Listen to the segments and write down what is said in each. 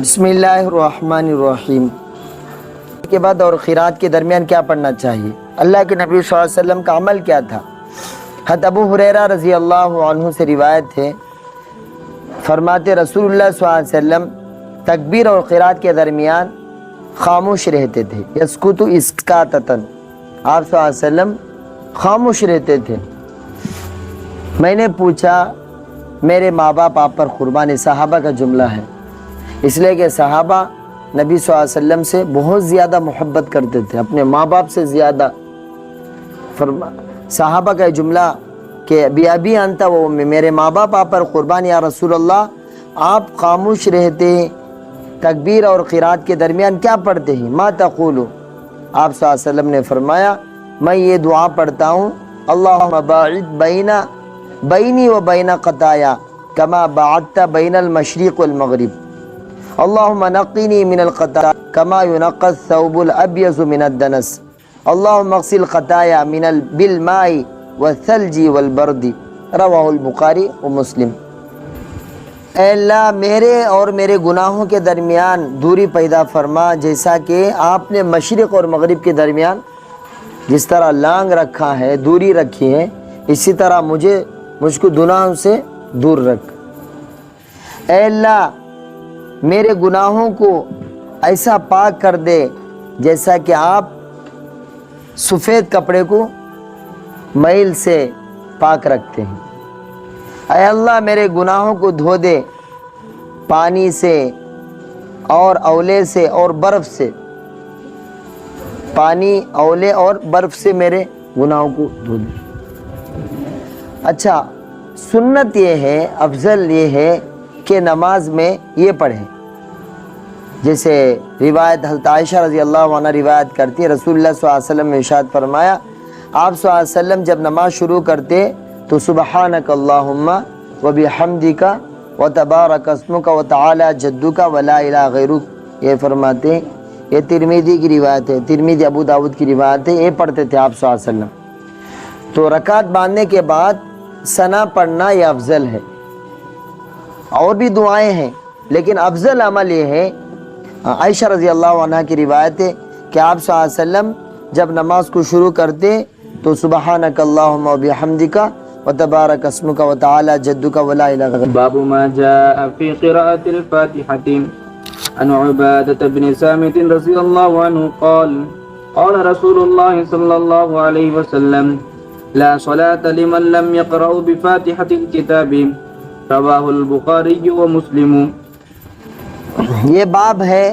بسم اللہ الرحمن الرحیم کے بعد اور قرات کے درمیان کیا پڑھنا چاہیے؟ اللہ کے نبی صلی اللہ علیہ وسلم کا عمل کیا تھا؟ حضرت ابو ہریرہ رضی اللہ عنہ سے روایت ہے، فرماتے رسول اللہ صلی اللہ علیہ وسلم تکبیر اور قرات کے درمیان خاموش رہتے تھے، یسکت اسکاتتن، آپ صلی اللہ علیہ وسلم خاموش رہتے تھے۔ میں نے پوچھا میرے ماں باپ آپ پر قربان، صحابہ کا جملہ ہے، اس لیے کہ صحابہ نبی صلی اللہ علیہ وسلم سے بہت زیادہ محبت کرتے تھے، اپنے ماں باپ سے زیادہ۔ صحابہ کا جملہ کہ بی ابی انت و امی، میرے ماں باپ آپ پر قربان یا رسول اللہ، آپ خاموش رہتے ہیں، تکبیر اور قرات کے درمیان کیا پڑھتے ہیں؟ ما تقولو، آپ صلی اللہ علیہ وسلم نے فرمایا میں یہ دعا پڑھتا ہوں، اللہم باعد بینی و بین خطایا کما باعدت بین المشرق والمغرب، اللہم نقنی من الخطایا کما ینقی الثوب الابیض من الدنس، اللہم اغسل خطایا بالماء والثلج والبرد، رواہ البخاری و مسلم۔ اے اللہ میرے اور میرے گناہوں کے درمیان دوری پیدا فرما، جیسا کہ آپ نے مشرق اور مغرب کے درمیان جس طرح لانگ رکھا ہے، دوری رکھی ہے، اسی طرح مجھ کو گناہوں سے دور رکھ۔ اے اللہ میرے گناہوں کو ایسا پاک کر دے جیسا کہ آپ سفید کپڑے کو میل سے پاک رکھتے ہیں۔ اے اللہ میرے گناہوں کو دھو دے پانی سے اور اولے سے اور برف سے، پانی، اولے اور برف سے میرے گناہوں کو دھو دے۔ اچھا، سنت یہ ہے، افضل یہ ہے کہ نماز میں یہ پڑھیں، جیسے روایت حضرت عائشہ رضی اللہ عنہ روایت کرتی ہے، رسول اللہ صلی اللہ علیہ وسلم نے ارشاد فرمایا، آپ صلی اللہ علیہ وسلم جب نماز شروع کرتے تو سبحانک اللہم و بحمدک و تبارک اسمک و تعالی جدک و لا الہ غیرک، یہ فرماتے ہیں۔ یہ ترمذی کی روایت ہے، ترمذی ابو داود کی روایت ہے، یہ پڑھتے تھے آپ صلی اللہ علیہ وسلم۔ تو رکعت باندھنے کے بعد ثنا پڑھنا یہ افضل ہے، اور بھی دعائیں ہیں لیکن افضل عمل یہ ہے۔ عائشہ رضی اللہ عنہ کی روایت ہے کہ آپ صلی اللہ علیہ وسلم جب نماز کو شروع کرتے تو سبحانک اللہم و بحمدک و تبارک اسمک و تعالی جدک و لا الہ غیرک۔ باب ما جاء في قراءة الفاتحة عن عبادة بن سامت رضي الله عنه قال قال رسول الله صلى الله عليه وسلم لا صلاة لمن لم يقرأ بفاتحة الكتاب، رواه البخاري ومسلم۔ یہ باب ہے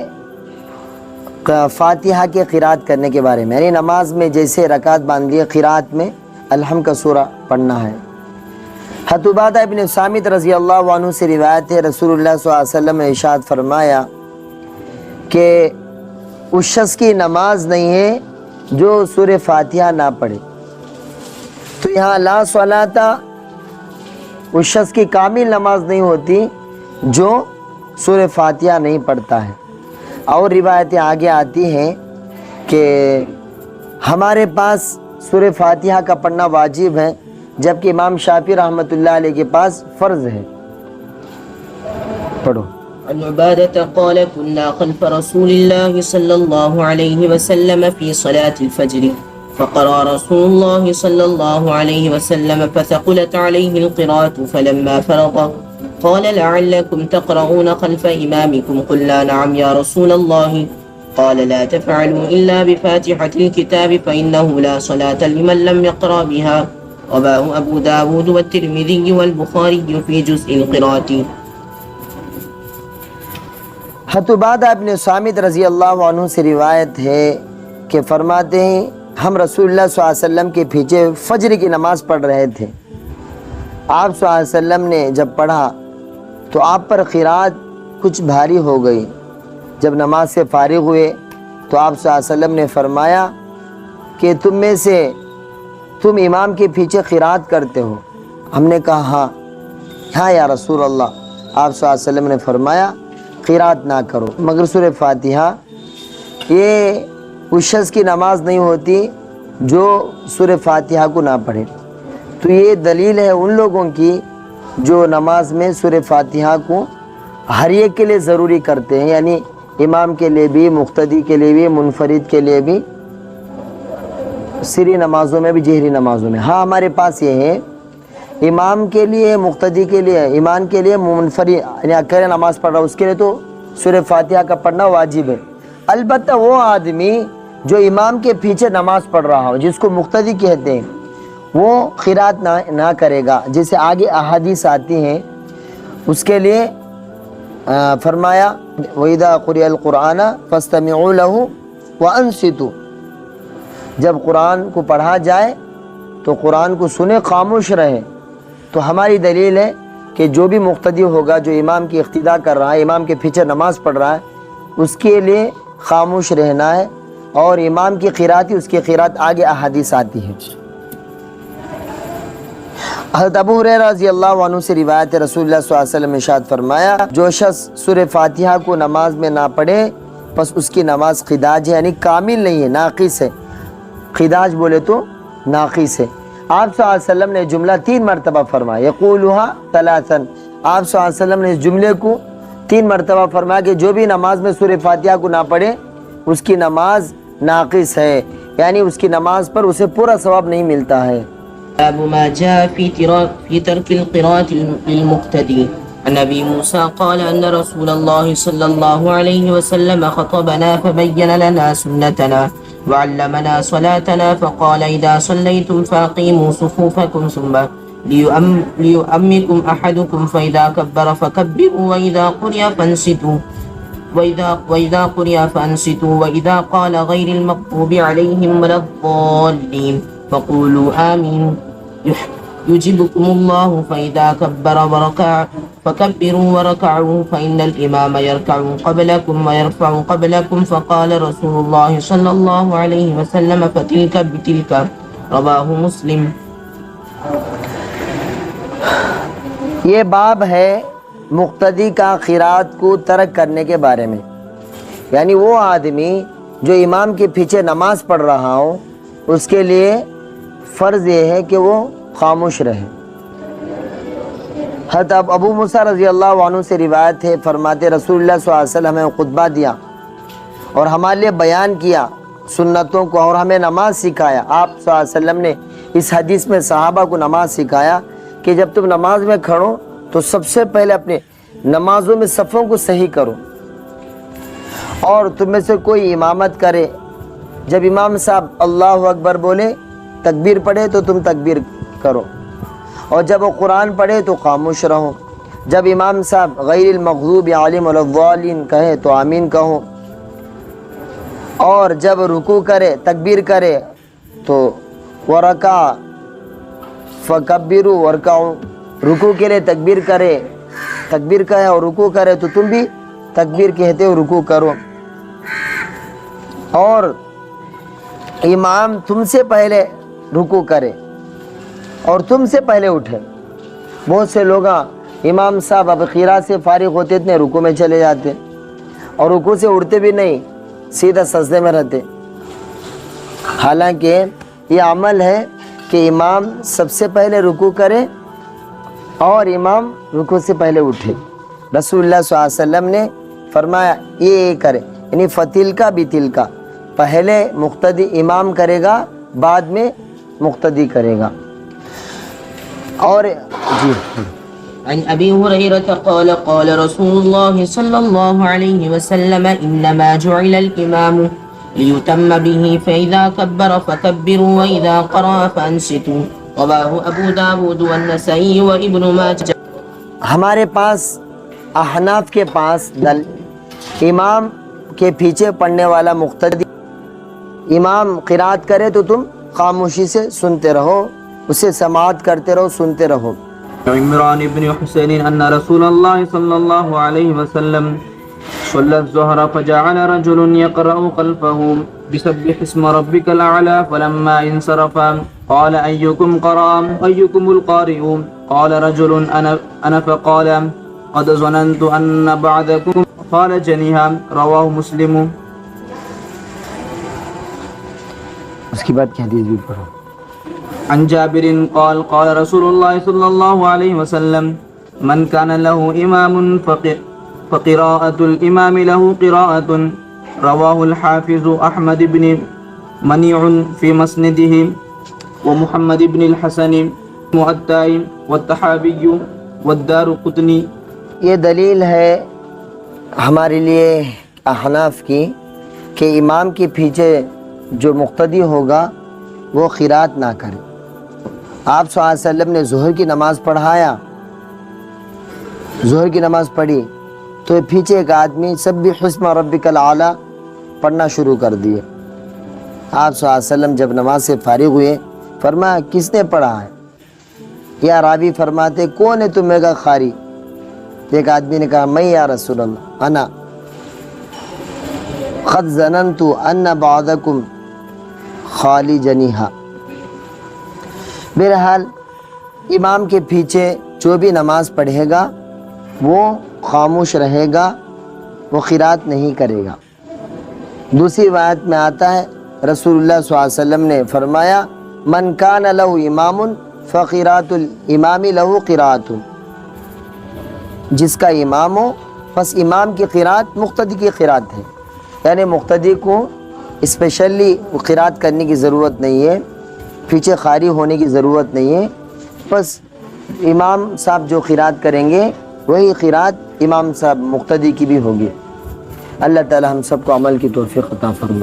فاتحہ کے قرات کرنے کے بارے میں، یعنی نماز میں جیسے رکعت باندھی ہے، قرات میں الحمد کا سورہ پڑھنا ہے۔ حضرت عبادہ ابن سامت رضی اللہ عنہ سے روایت ہے، رسول اللہ صلی اللہ علیہ وسلم نے ارشاد فرمایا کہ اس شخص کی نماز نہیں ہے جو سورہ فاتحہ نہ پڑھے۔ تو یہاں لا صلاۃ، اس شخص کی کامل نماز نہیں ہوتی جو سورہ فاتحہ نہیں پڑھتا ہے۔ اور روایتیں آگے آتی ہیں کہ ہمارے پاس سورہ فاتحہ کا پڑھنا واجب ہے، جبکہ امام شافعی رحمۃ اللہ علیہ کے پاس فرض ہے۔ پڑھو۔ عن عبادة قال كنا خلف رسول الله صلى الله عليه وسلم في صلاة الفجر فقرأ رسول الله صلى الله عليه وسلم فثقلت عليه القراءة فلما فرغ قال لعلكم تقرؤون خلف إمامكم قلنا نعم يا رسول الله قال لا تفعلوا إلا بفاتحة الكتاب فإنه لا صلاة لمن لم يقرأ بها، رواه أبو داود والترمذي والبخاري في جزء القراءة۔ حضرت عبادہ ابن سامت رضی اللہ عنہ سے روایت ہے کہ فرماتے ہیں ہم رسول اللہ صلی اللہ علیہ وسلم کے پیچھے فجر کی نماز پڑھ رہے تھے، آپ صلی اللہ علیہ وسلم نے جب پڑھا تو آپ پر قرات کچھ بھاری ہو گئی۔ جب نماز سے فارغ ہوئے تو آپ صلی اللہ علیہ وسلم نے فرمایا کہ تم میں سے تم امام کے پیچھے قرات کرتے ہو؟ ہم نے کہا ہاں یا رسول اللہ۔ آپ صلی اللہ علیہ وسلم نے فرمایا قرات نہ کرو مگر سورہ فاتحہ، یہ اس شخص کی نماز نہیں ہوتی جو سورہ فاتحہ کو نہ پڑھے۔ تو یہ دلیل ہے ان لوگوں کی جو نماز میں سورہ فاتحہ کو ہر ایک کے لیے ضروری کرتے ہیں، یعنی امام کے لیے بھی، مقتدی کے لیے بھی، منفرد کے لیے بھی، سری نمازوں میں بھی، جہری نمازوں میں۔ ہاں ہمارے پاس یہ ہے امام کے لیے، مقتدی کے لیے، امام کے لیے، منفرد یعنی اکیلے نماز پڑھ رہا اس کے لیے تو سورہ فاتحہ کا پڑھنا واجب ہے۔ البتہ وہ آدمی جو امام کے پیچھے نماز پڑھ رہا ہو، جس کو مقتدی کہتے ہیں، وہ قرات نہ کرے گا، جیسے آگے احادیث آتی ہیں۔ اس کے لیے فرمایا وَإِذَا قُرِئَ الْقُرْآنَ فَاسْتَمِعُوا لَهُ وَأَنصِتُوا، جب قرآن کو پڑھا جائے تو قرآن کو سنے، خاموش رہیں۔ تو ہماری دلیل ہے کہ جو بھی مقتدی ہوگا، جو امام کی اقتداء کر رہا ہے، امام کے پیچھے نماز پڑھ رہا ہے، اس کے لیے خاموش رہنا ہے، اور امام کی قرات ہی اس کی قرات، آگے احادیث آتی ہے۔ حضرت ابو ہریرہ رضی اللہ عنہ سے روایت ہے، رسول اللہ صلی اللہ علیہ وسلم نے ارشاد فرمایا، جو شخص سورہ فاتحہ کو نماز میں نہ پڑھے بس اس کی نماز خداج ہے، یعنی کامل نہیں ہے، ناقص ہے۔ خداج بولے تو ناقص ہے۔ آپ صلی اللہ علیہ وسلم نے جملہ 3 مرتبہ فرمایا، یقولها ثلاثا، آپ صلی اللہ علیہ وسلم نے اس جملے کو 3 مرتبہ فرمایا کہ جو بھی نماز میں سورہ فاتحہ کو نہ پڑھے اس کی نماز ناقص ہے، یعنی اس کی نماز پر اسے پورا ثواب نہیں ملتا ہے۔ باب ما جاء في ترك القراءة للمقتدي. عن أبي موسى قال أن رسول الله صلى الله عليه وسلم خطبنا فبين لنا سنتنا وعلمنا صلاتنا فقال إذا صليتم فأقيموا صفوفكم ثم ليؤمكم أحدكم فإذا كبر فكبروا وإذا قرئ فانصتوا وإذا قال غير المغضوب عليهم ولا الضالين فقولوا آمين يجبكم الله فإذا كبر وركع فكبروا وركعوا فإن الإمام يركع قبلكم ويرفع قبلكم فقال رسول الله صلى الله عليه وسلم فتلك بتلك رواه مسلم۔ یہ باب ہے مقتدی کا قرات کو ترک کرنے کے بارے میں، یعنی وہ آدمی جو امام کے پیچھے نماز پڑھ رہا ہو اس کے لیے فرض یہ ہے کہ وہ خاموش رہے۔ حضرت ابو موسیٰ رضی اللہ عنہ سے روایت ہے، فرماتے رسول اللہ صلی اللہ علیہ وسلم ہمیں خطبہ دیا اور ہمارے لیے بیان کیا سنتوں کو، اور ہمیں نماز سکھایا۔ آپ صلی اللہ علیہ وسلم نے اس حدیث میں صحابہ کو نماز سکھایا کہ جب تم نماز میں کھڑو تو سب سے پہلے اپنے نمازوں میں صفوں کو صحیح کرو، اور تم میں سے کوئی امامت کرے، جب امام صاحب اللہ اکبر بولے، تکبیر پڑھے تو تم تکبیر کرو، اور جب وہ قرآن پڑھے تو خاموش رہو، جب امام صاحب غیر المغضوب علیہم ولا الضالین کہے تو آمین کہو، اور جب رکوع کرے، تکبیر کرے تو ورکع فکبروا ورکعوا، رکوع کے لیے تکبیر کرے، تکبیر کہے اور رکوع کرے تو تم بھی تکبیر کہتے ہو رکوع کرو، اور امام تم سے پہلے رکوع کرے اور تم سے پہلے اٹھے۔ بہت سے لوگ امام صاحب اب قرات سے فارغ ہوتے اتنے رکوع میں چلے جاتے، اور رکوع سے اٹھتے بھی نہیں، سیدھا سجدے میں رہتے۔ حالانکہ یہ عمل ہے کہ امام سب سے پہلے رکوع کرے اور امام رکوع سے پہلے اٹھے۔ رسول اللہ صلی اللہ علیہ وسلم نے فرمایا یہ کرے، یعنی فتل کا بتل کا، پہلے مقتدی امام کرے گا، بعد میں مقتدی کرے گا۔ اور جی عن أبي هريرة قال قال رسول الله صلى الله عليه وسلم إنما جعل الإمام ليتم به فإذا كبر فكبروا وإذا قرأ فأنصتوا رواه أبو داود والنسائي وابن ماجه۔ ہمارے پاس احناف کے پاس امام کے پیچھے پڑھنے والا مقتدی، امام قرات کرے تو تم خاموشی سے سنتے رہو، اسے سماعت کرتے رہو، سنتے رہو۔ عمران بن حسين أن رسول الله صلى الله عليه وسلم صلى الظهر فجعل رجل يقرأ خلفه بسبح اسم ربك الأعلى فلما انصرف قال أيكم قرأ أيكم القارئ قال رجل أنا فقال قد ظننت أن بعضكم قال جنيها رواه مسلم۔ اس کی بعد کی حدیث بھی پڑھو۔ عن جابر قال قال رسول الله صلى الله عليه وسلم من كان له إمام فقراءة الإمام له قراءة. رواه الحافظ أحمد بن منيع في مسنده ومحمد بن الحسن مؤتاء والتحابي والدارقطني. یہ دلیل ہے ہمارے لیے احناف کی کہ امام کے پیچھے جو مقتدی ہوگا وہ قرات نہ کرے. آپ صلی اللہ علیہ وسلم نے ظہر کی نماز پڑھایا، ظہر کی نماز پڑھی تو پیچھے ایک آدمی سبح اسم ربک الاعلی پڑھنا شروع کر دیے. آپ صلی اللہ علیہ وسلم جب نماز سے فارغ ہوئے فرمایا کس نے پڑھا ہے؟ یا راوی فرماتے کون ہے تمہیں کا قاری؟ ایک آدمی نے کہا میں یا رسول اللہ انا قد ظننت ان بعضکم خالی جنیہا. بہرحال امام کے پیچھے جو بھی نماز پڑھے گا وہ خاموش رہے گا، وہ قرات نہیں کرے گا. دوسری روایت میں آتا ہے رسول اللہ صلی اللہ علیہ وسلم نے فرمایا من کان لہ امام فقرات الامام لہ قرات. جس کا امام ہو بس امام کی قرات مقتدی کی قرات ہے، یعنی مقتدی کو اسپیشلی قرات کرنے کی ضرورت نہیں ہے، پیچھے قاری ہونے کی ضرورت نہیں ہے. بس امام صاحب جو قرات کریں گے وہی قرات امام صاحب مقتدی کی بھی ہوگی. اللہ تعالی ہم سب کو عمل کی توفیق عطا فرمائے.